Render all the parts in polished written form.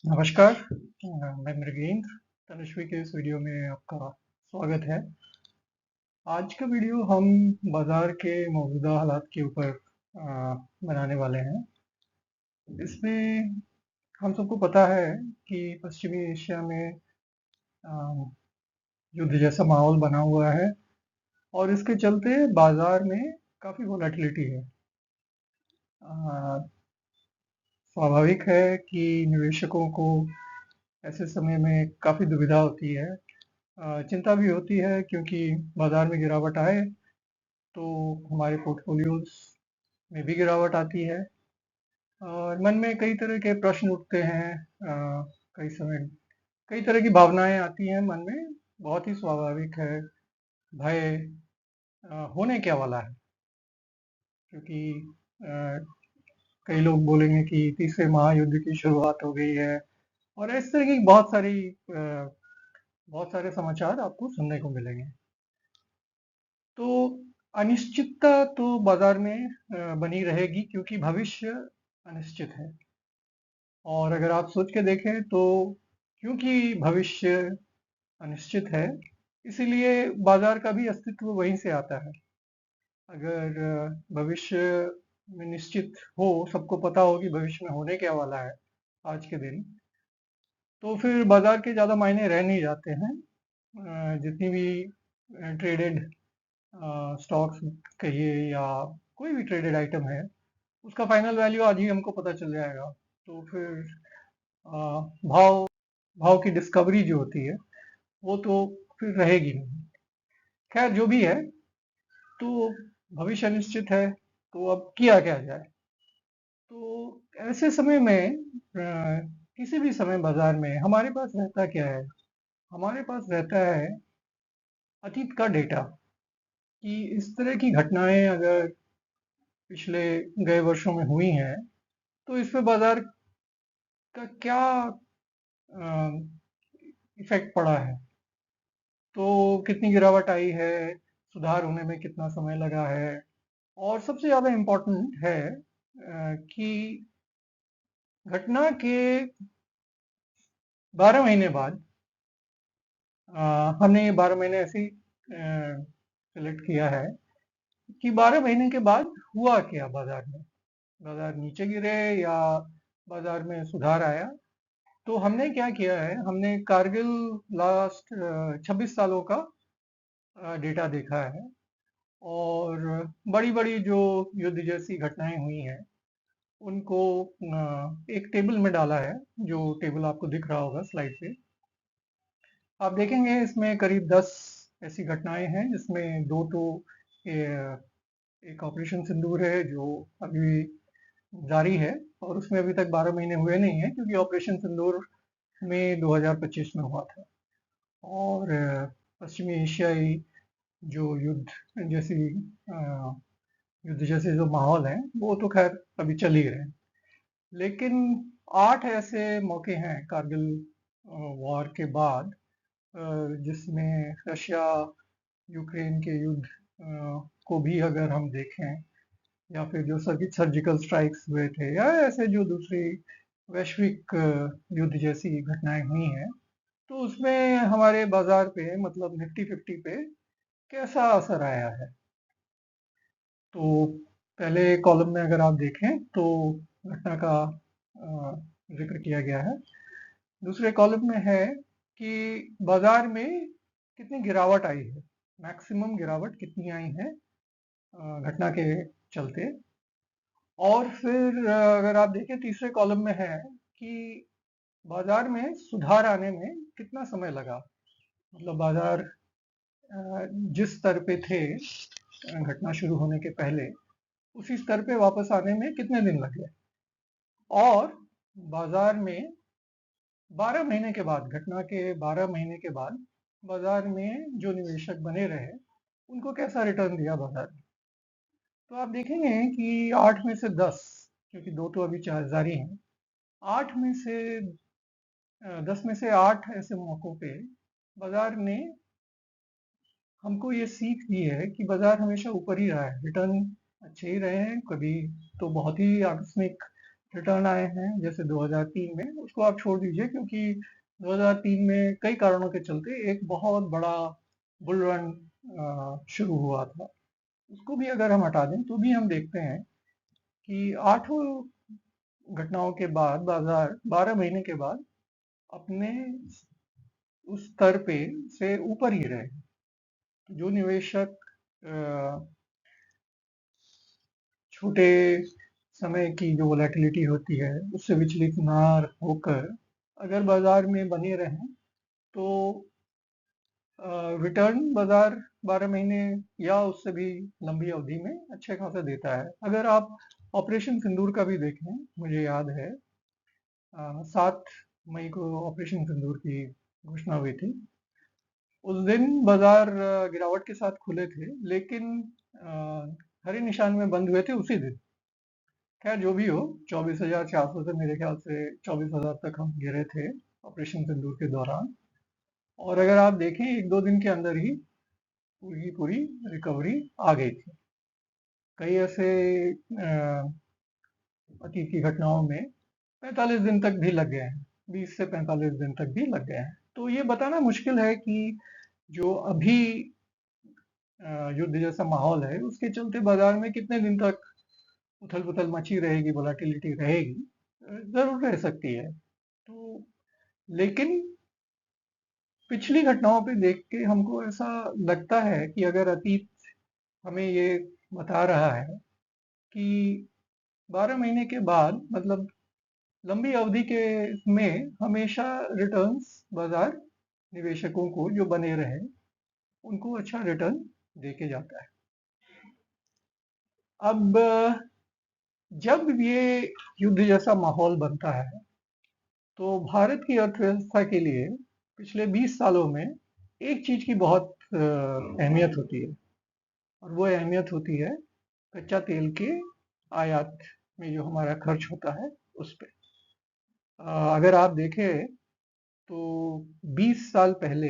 नमस्कार। मैं मृगेंद्र। तनुश्री के इस वीडियो में आपका स्वागत है। आज का वीडियो हम बाजार के मौजूदा हालात के ऊपर बनाने वाले हैं। इसमें हम सबको पता है कि पश्चिमी एशिया में अ, युद्ध जैसा माहौल बना हुआ है और इसके चलते बाजार में काफ़ी वोलेटिलिटी है। स्वाभाविक है कि निवेशकों को ऐसे समय में काफ़ी दुविधा होती है। चिंता भी होती है क्योंकि बाजार में गिरावट आए तो हमारे पोर्टफोलियोज में भी गिरावट आती है और मन में कई तरह के प्रश्न उठते हैं। कई समय कई तरह की भावनाएं आती हैं मन में। बहुत ही स्वाभाविक है। भय होने क्या वाला है, क्योंकि अ, कई लोग बोलेंगे कि तीसरे महायुद्ध की शुरुआत हो गई है और इस तरह की बहुत सारे समाचार आपको सुनने को मिलेंगे। तो अनिश्चितता तो बाजार में बनी रहेगी क्योंकि भविष्य अनिश्चित है। और अगर आप सोच के देखें तो क्योंकि भविष्य अनिश्चित है, इसीलिए बाजार का भी अस्तित्व वहीं से आता है। अगर भविष्य में निश्चित हो, सबको पता हो कि भविष्य में होने क्या वाला है आज के दिन, तो फिर बाजार के ज़्यादा मायने रह नहीं जाते हैं। जितनी भी ट्रेडेड स्टॉक्स कहिए या कोई भी ट्रेडेड आइटम है, उसका फाइनल वैल्यू आज ही हमको पता चल जाएगा। तो फिर भाव भाव की डिस्कवरी जो होती है वो तो फिर रहेगी नहीं। खैर, जो भी है, तो भविष्य निश्चित है, तो अब किया क्या जाए। तो ऐसे समय में किसी भी समय बाजार में हमारे पास रहता क्या है? हमारे पास रहता है अतीत का डेटा, कि इस तरह की घटनाएं अगर पिछले गए वर्षों में हुई हैं तो इस पे बाजार का क्या इफेक्ट पड़ा है। तो कितनी गिरावट आई है, सुधार होने में कितना समय लगा है, और सबसे ज़्यादा इम्पोर्टेंट है कि घटना के 12 महीने बाद, हमने ये 12 महीने ऐसे ही सिलेक्ट किया है कि 12 महीने के बाद हुआ क्या बाजार में। बाजार नीचे गिरे या बाजार में सुधार आया। तो हमने क्या किया है, हमने कारगिल लास्ट 26 सालों का डेटा देखा है और बड़ी-बड़ी जो युद्ध जैसी घटनाएं हुई हैं उनको एक टेबल में डाला है, जो टेबल आपको दिख रहा होगा स्लाइड पे। आप देखेंगे इसमें करीब 10 ऐसी घटनाएं हैं, जिसमें दो तो एक ऑपरेशन सिंदूर है जो अभी जारी है और उसमें अभी तक 12 महीने हुए नहीं है, क्योंकि ऑपरेशन सिंदूर में 2025 में हुआ था। और पश्चिमी एशियाई जो जैसी अ, युद्ध जैसे जो माहौल है वो तो खैर अभी चल ही रहे हैं। लेकिन 8 ऐसे मौके हैं कारगिल वॉर के बाद, जिसमें रशिया यूक्रेन के युद्ध को भी अगर हम देखें, या फिर जो सर्जिकल स्ट्राइक्स हुए थे, या ऐसे जो दूसरी वैश्विक युद्ध जैसी घटनाएं हुई हैं, तो उसमें हमारे बाजार पे, मतलब निफ्टी 50 पे कैसा असर आया है। तो पहले कॉलम में अगर आप देखें तो घटना का जिक्र किया गया है। दूसरे कॉलम में है कि बाजार में कितनी गिरावट आई है, मैक्सिमम गिरावट कितनी आई है घटना के चलते। और फिर अगर आप देखें तीसरे कॉलम में है कि बाजार में सुधार आने में कितना समय लगा, मतलब बाजार जिस स्तर पे थे घटना शुरू होने के पहले, उसी स्तर पे वापस आने में कितने दिन लगे। और बाजार में 12 महीने के बाद, घटना के 12 महीने के बाद बाजार में जो निवेशक बने रहे, उनको कैसा रिटर्न दिया बाजार ने। तो आप देखेंगे कि 8 में से 10, क्योंकि दो तो अभी जारी हैं, 8 में से 10 में से 8 ऐसे मौकों पे बाजार ने हमको ये सीख दी है कि बाजार हमेशा ऊपर ही रहा है, रिटर्न अच्छे ही रहे हैं। कभी तो बहुत ही आकस्मिक रिटर्न आए हैं जैसे 2003 में, उसको आप छोड़ दीजिए क्योंकि 2003 में कई कारणों के चलते एक बहुत बड़ा बुल रन शुरू हुआ था। उसको भी अगर हम हटा दें तो भी हम देखते हैं कि आठों घटनाओं के बाद बाजार 12 महीने के बाद अपने उस स्तर पे से ऊपर ही रहे। जो निवेशक अ, छोटे समय की जो वोलेटिलिटी होती है उससे विचलित ना होकर अगर बाजार में बने रहें तो रिटर्न बाजार 12 महीने या उससे भी लंबी अवधि में अच्छे खासा देता है। अगर आप ऑपरेशन सिंदूर का भी देखें, मुझे याद है 7 मई को ऑपरेशन सिंदूर की घोषणा हुई थी। उस दिन बाजार गिरावट के साथ खुले थे, लेकिन हरे निशान में बंद हुए थे उसी दिन। खैर जो भी हो, 24,400 से मेरे ख्याल से 24,000 तक हम गिरे थे ऑपरेशन सिंदूर के दौरान। और अगर आप देखें 1-2 दिन के अंदर ही पूरी की पूरी रिकवरी आ गई थी। कई ऐसे अतीत की घटनाओं में 45 दिन तक भी लग गए हैं, 20 से 45 दिन तक भी लग गए हैं। तो ये बताना मुश्किल है कि जो अभी युद्ध जैसा माहौल है उसके चलते बाजार में कितने दिन तक उथल पुथल मची रहेगी, वोलेटिलिटी रहेगी। जरूर रह सकती है। तो लेकिन पिछली घटनाओं पे देख के हमको ऐसा लगता है कि अगर अतीत हमें ये बता रहा है कि 12 महीने के बाद मतलब लंबी अवधि के में हमेशा रिटर्न्स बाजार निवेशकों को जो बने रहे उनको अच्छा रिटर्न देके जाता है। अब जब ये युद्ध जैसा माहौल बनता है तो भारत की अर्थव्यवस्था के लिए पिछले 20 सालों में एक चीज की बहुत अहमियत होती है, और वो अहमियत होती है कच्चा तेल के आयात में जो हमारा खर्च होता है उस पे। अगर आप देखें तो 20 साल पहले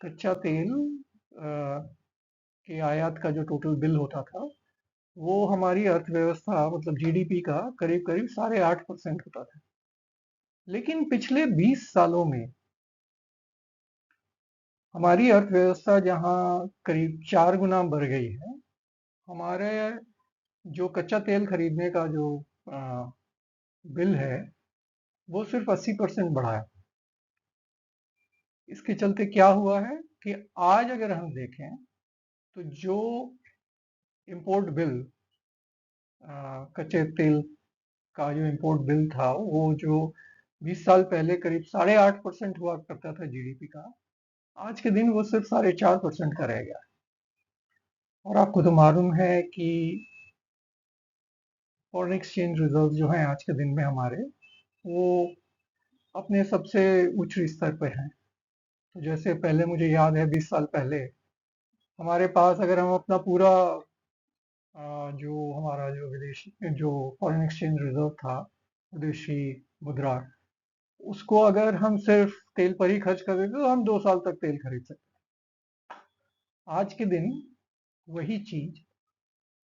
कच्चा तेल के आयात का जो टोटल बिल होता था वो हमारी अर्थव्यवस्था मतलब जीडीपी का करीब करीब 8.5% होता था। लेकिन पिछले 20 सालों में हमारी अर्थव्यवस्था जहां करीब 4 गुना बढ़ गई है, हमारे जो कच्चा तेल खरीदने का जो बिल है वो सिर्फ 80% बढ़ा है। इसके चलते क्या हुआ है कि आज अगर हम देखें तो जो इंपोर्ट बिल कच्चे तेल का जो इंपोर्ट बिल था वो जो 20 साल पहले करीब 8.5% हुआ करता था जीडीपी का, आज के दिन वो सिर्फ 4.5% का रह गया। और आपको तो मालूम है कि फॉरेन एक्सचेंज रिजर्व जो हैं आज के दिन में हमारे वो अपने सबसे उच्च स्तर पे हैं। तो जैसे पहले मुझे याद है 20 साल पहले हमारे पास अगर हम अपना पूरा जो हमारा जो विदेशी जो फॉरेन एक्सचेंज रिजर्व था, विदेशी मुद्रा, उसको अगर हम सिर्फ तेल पर ही खर्च कर देते तो हम 2 साल तक तेल खरीद सकते। आज के दिन वही चीज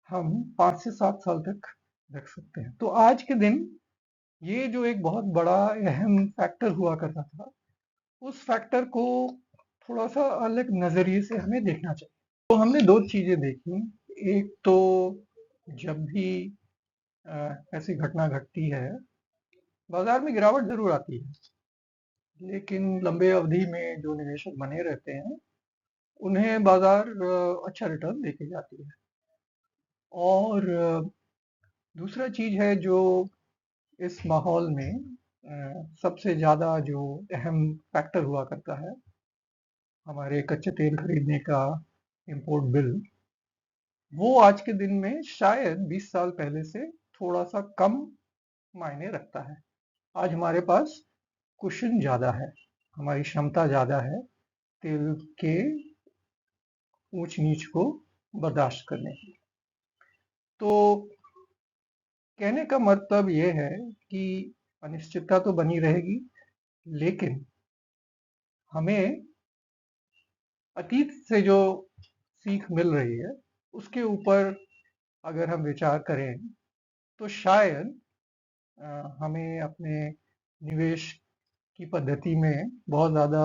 हम 5 से 7 साल तक रख सकते हैं। तो आज के दिन ये जो एक बहुत बड़ा अहम फैक्टर हुआ करता था, उस फैक्टर को थोड़ा सा अलग नजरिए से हमें देखना चाहिए। तो हमने दो चीजें देखी। एक तो जब भी ऐसी घटना घटती है बाजार में गिरावट जरूर आती है, लेकिन लंबे अवधि में जो निवेशक बने रहते हैं उन्हें बाजार अच्छा रिटर्न देके जाती है। और दूसरा चीज है जो इस माहौल में सबसे ज्यादा जो अहम फैक्टर हुआ करता है, हमारे कच्चे तेल खरीदने का इंपोर्ट बिल, वो आज के दिन में शायद 20 साल पहले से थोड़ा सा कम मायने रखता है। आज हमारे पास कुशन ज्यादा है, हमारी क्षमता ज्यादा है तेल के ऊंच नीच को बर्दाश्त करने की। तो कहने का मतलब ये है कि अनिश्चितता तो बनी रहेगी, लेकिन हमें अतीत से जो सीख मिल रही है उसके ऊपर अगर हम विचार करें तो शायद हमें अपने निवेश की पद्धति में बहुत ज़्यादा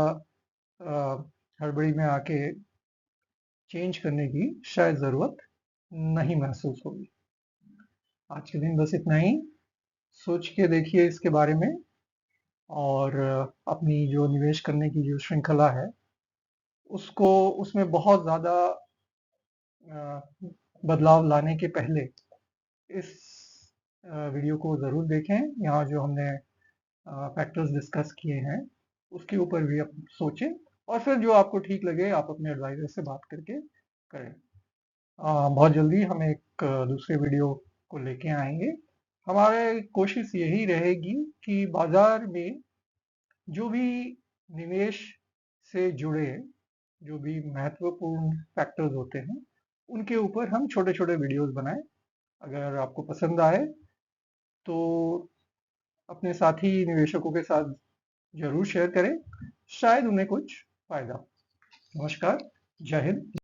हड़बड़ी में आके चेंज करने की शायद ज़रूरत नहीं महसूस होगी। आज के दिन बस इतना ही। सोच के देखिए इसके बारे में, और अपनी जो निवेश करने की जो श्रृंखला है उसको, उसमें बहुत ज़्यादा बदलाव लाने के पहले इस वीडियो को ज़रूर देखें। यहाँ जो हमने फैक्टर्स डिस्कस किए हैं उसके ऊपर भी आप सोचें, और फिर जो आपको ठीक लगे आप अपने एडवाइजर से बात करके करें। बहुत जल्दी हम एक दूसरे वीडियो को लेके आएंगे। हमारे कोशिश यही रहेगी कि बाजार में जो भी निवेश से जुड़े जो भी महत्वपूर्ण फैक्टर्स होते हैं उनके ऊपर हम छोटे छोटे वीडियोस बनाएं। अगर आपको पसंद आए तो अपने साथी निवेशकों के साथ जरूर शेयर करें, शायद उन्हें कुछ फायदा। नमस्कार, जय हिंद।